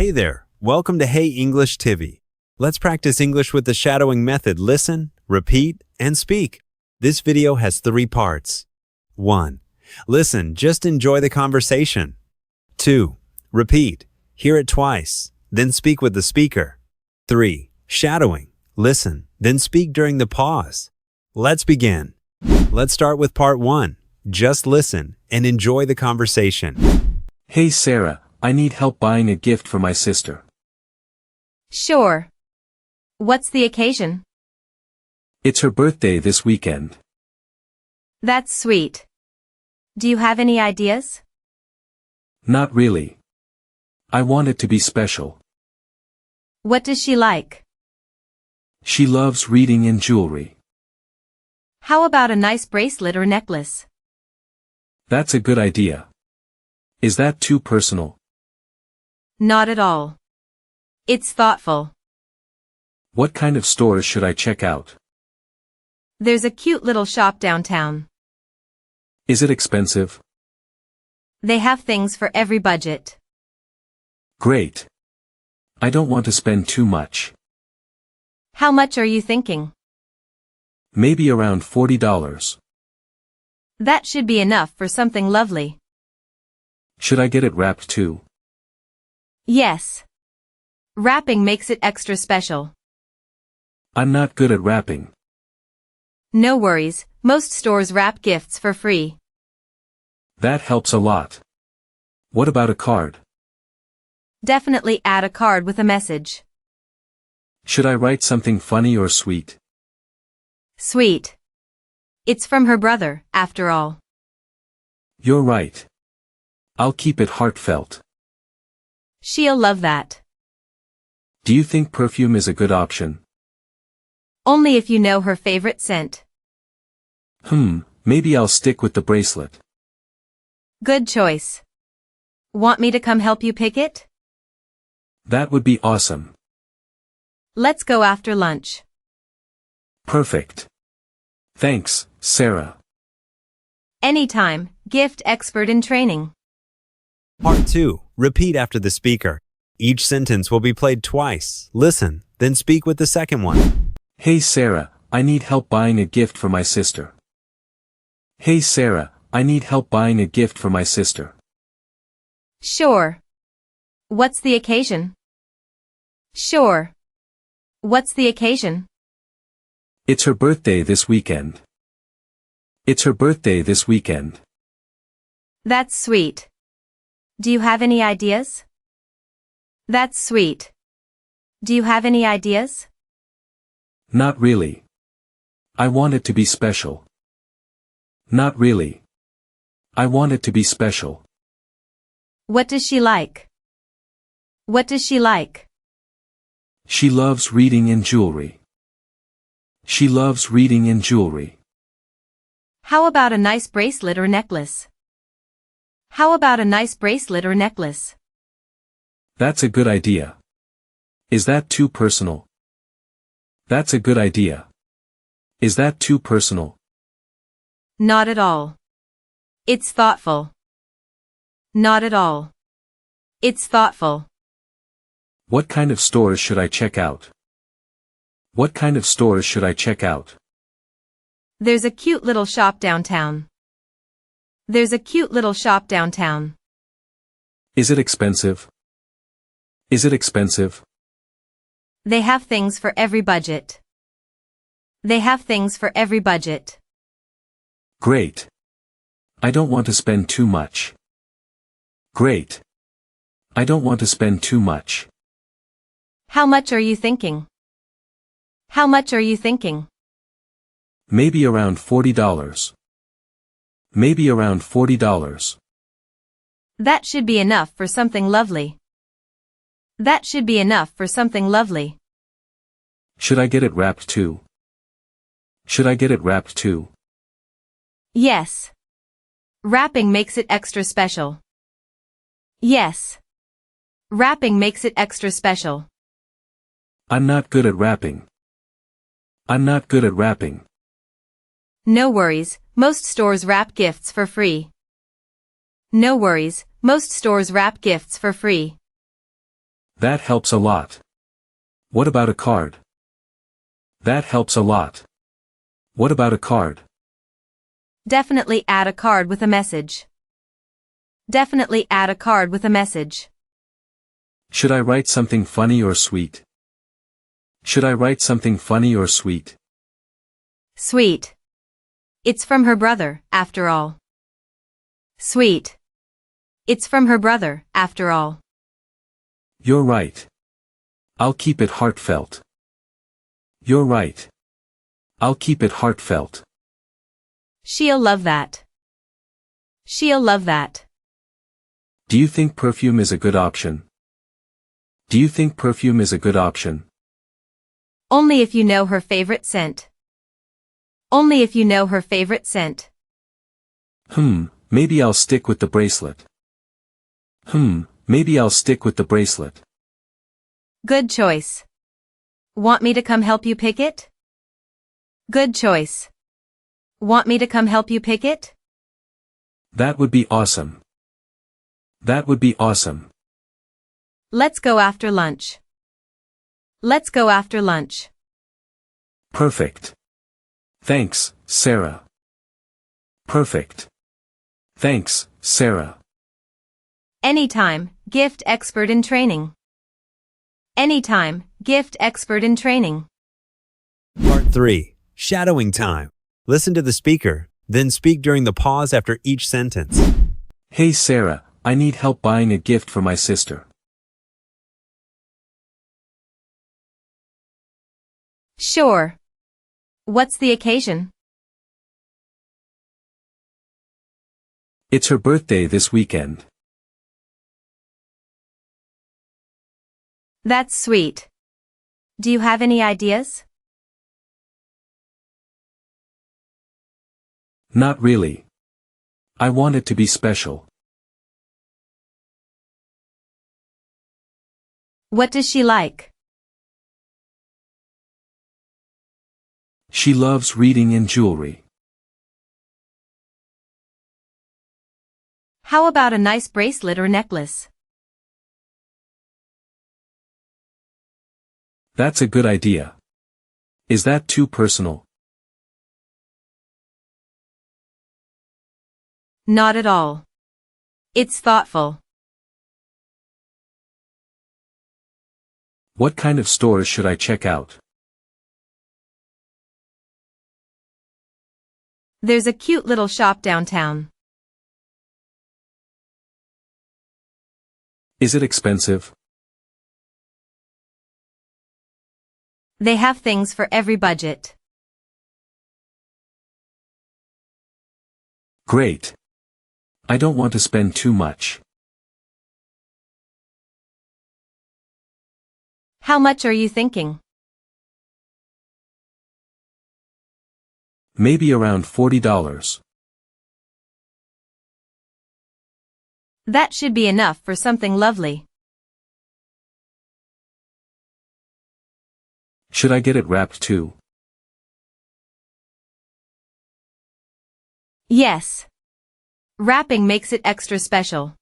Hey there, welcome to Hey English TV. Let's practice English with the shadowing method. Listen, repeat, and speak. This video has 3 parts. 1. Listen, just enjoy the conversation. 2. Repeat, hear it twice, then speak with the speaker. 3. Shadowing, listen, then speak during the pause. Let's begin. Let's start with part 1. Just listen and enjoy the conversation. Hey Sarah, I need help buying a gift for my sister. Sure. What's the occasion? It's her birthday this weekend. That's sweet. Do you have any ideas? Not really. I want it to be special. What does she like? She loves reading and jewelry. How about a nice bracelet or necklace? That's a good idea. Is that too personal? Not at all. It's thoughtful. What kind of stores should I check out? There's a cute little shop downtown. Is it expensive? They have things for every budget. Great. I don't want to spend too much. How much are you thinking? Maybe around $40. That should be enough for something lovely. Should I get it wrapped too? Yes. Wrapping makes it extra special. I'm not good at wrapping. No worries, most stores wrap gifts for free. That helps a lot. What about a card? Definitely add a card with a message. Should I write something funny or sweet? Sweet. It's from her brother, after all. You're right. I'll keep it heartfelt. She'll love that. Do you think perfume is a good option? Only if you know her favorite scent. Maybe I'll stick with the bracelet. Good choice. Want me to come help you pick it? That would be awesome. Let's go after lunch. Perfect. Thanks, Sarah. Anytime, gift expert in training. Part 2. Repeat after the speaker. Each sentence will be played twice. Listen, then speak with the second one. Hey Sarah, I need help buying a gift for my sister. Hey Sarah, I need help buying a gift for my sister. Sure. What's the occasion? Sure. What's the occasion? It's her birthday this weekend. It's her birthday this weekend. That's sweet. Do you have any ideas? That's sweet. Do you have any ideas? Not really. I want it to be special. Not really. I want it to be special. What does she like? What does she like? She loves reading and jewelry. She loves reading and jewelry. How about a nice bracelet or necklace? How about a nice bracelet or necklace? That's a good idea. Is that too personal? That's a good idea. Is that too personal? Not at all. It's thoughtful. Not at all. It's thoughtful. What kind of stores should I check out? What kind of stores should I check out? There's a cute little shop downtown. There's a cute little shop downtown. Is it expensive? Is it expensive? They have things for every budget. They have things for every budget. Great. I don't want to spend too much. Great. I don't want to spend too much. How much are you thinking? How much are you thinking? Maybe around $40. Maybe around $40. That should be enough for something lovely. That should be enough for something lovely. Should I get it wrapped too? Should I get it wrapped too? Yes. Wrapping makes it extra special. Yes. Wrapping makes it extra special. I'm not good at wrapping. I'm not good at wrapping. No worries, most stores wrap gifts for free. No worries, most stores wrap gifts for free. That helps a lot. What about a card? That helps a lot. What about a card? Definitely add a card with a message. Definitely add a card with a message. Should I write something funny or sweet? Should I write something funny or sweet? Sweet. It's from her brother, after all. Sweet. It's from her brother, after all. You're right. I'll keep it heartfelt. You're right. I'll keep it heartfelt. She'll love that. She'll love that. Do you think perfume is a good option? Do you think perfume is a good option? Only if you know her favorite scent. Only if you know her favorite scent. Maybe I'll stick with the bracelet. Maybe I'll stick with the bracelet. Good choice. Want me to come help you pick it? Good choice. Want me to come help you pick it? That would be awesome. That would be awesome. Let's go after lunch. Let's go after lunch. Perfect. Thanks, Sarah. Perfect. Thanks, Sarah. Anytime, gift expert in training. Anytime, gift expert in training. Part 3. Shadowing time. Listen to the speaker, then speak during the pause after each sentence. Hey Sarah, I need help buying a gift for my sister. Sure. What's the occasion? It's her birthday this weekend. That's sweet. Do you have any ideas? Not really. I want it to be special. What does she like? She loves reading and jewelry. How about a nice bracelet or necklace? That's a good idea. Is that too personal? Not at all. It's thoughtful. What kind of stores should I check out? There's a cute little shop downtown. Is it expensive? They have things for every budget. Great. I don't want to spend too much. How much are you thinking? Maybe around $40. That should be enough for something lovely. Should I get it wrapped too? Yes. Wrapping makes it extra special.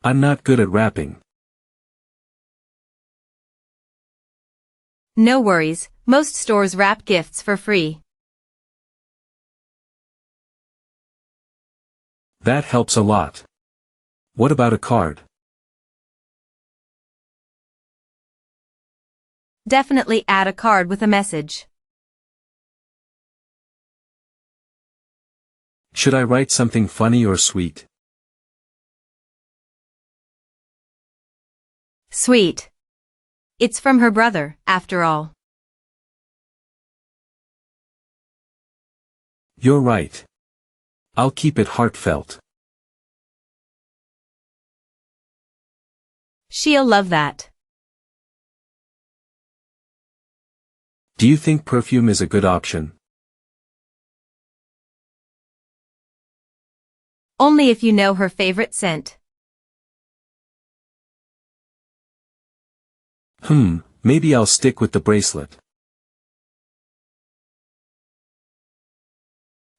I'm not good at wrapping. No worries, most stores wrap gifts for free. That helps a lot. What about a card? Definitely add a card with a message. Should I write something funny or sweet? Sweet. It's from her brother, after all. You're right. I'll keep it heartfelt. She'll love that. Do you think perfume is a good option? Only if you know her favorite scent. Maybe I'll stick with the bracelet.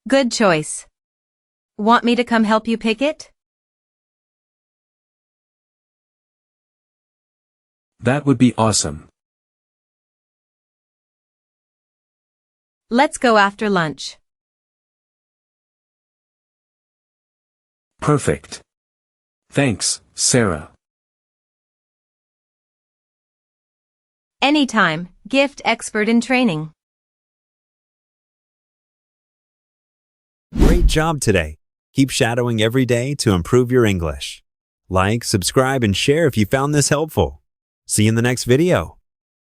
Good choice. Want me to come help you pick it? That would be awesome. Let's go after lunch. Perfect. Thanks, Sarah. Anytime, ɡift expert in training. Great job today. Keep shadowing every day to improve your English. Like, subscribe, and share if you found this helpful. See you in the next video.